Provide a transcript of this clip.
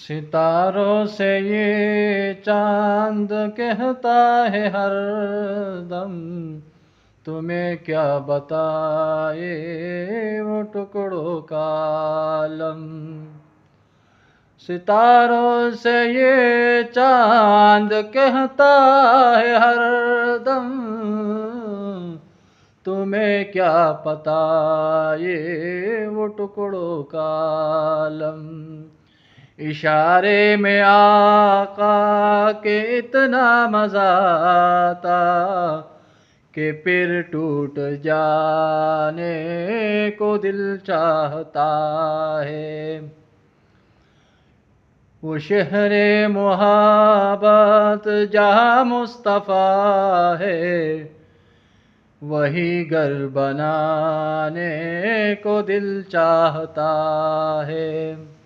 सितारों से ये चांद कहता है हर दम, तुम्हें क्या बताए वो टुकड़ों का आलम। सितारों से ये चांद कहता है हर दम, तुम्हें क्या पता ये वो टुकड़ों का आलम। इशारे में आका के इतना मजा आता कि फिर टूट जाने को दिल चाहता है। वो शहरे मुहब्बत जहाँ मुस्तफ़ा है, वही घर बनाने को दिल चाहता है।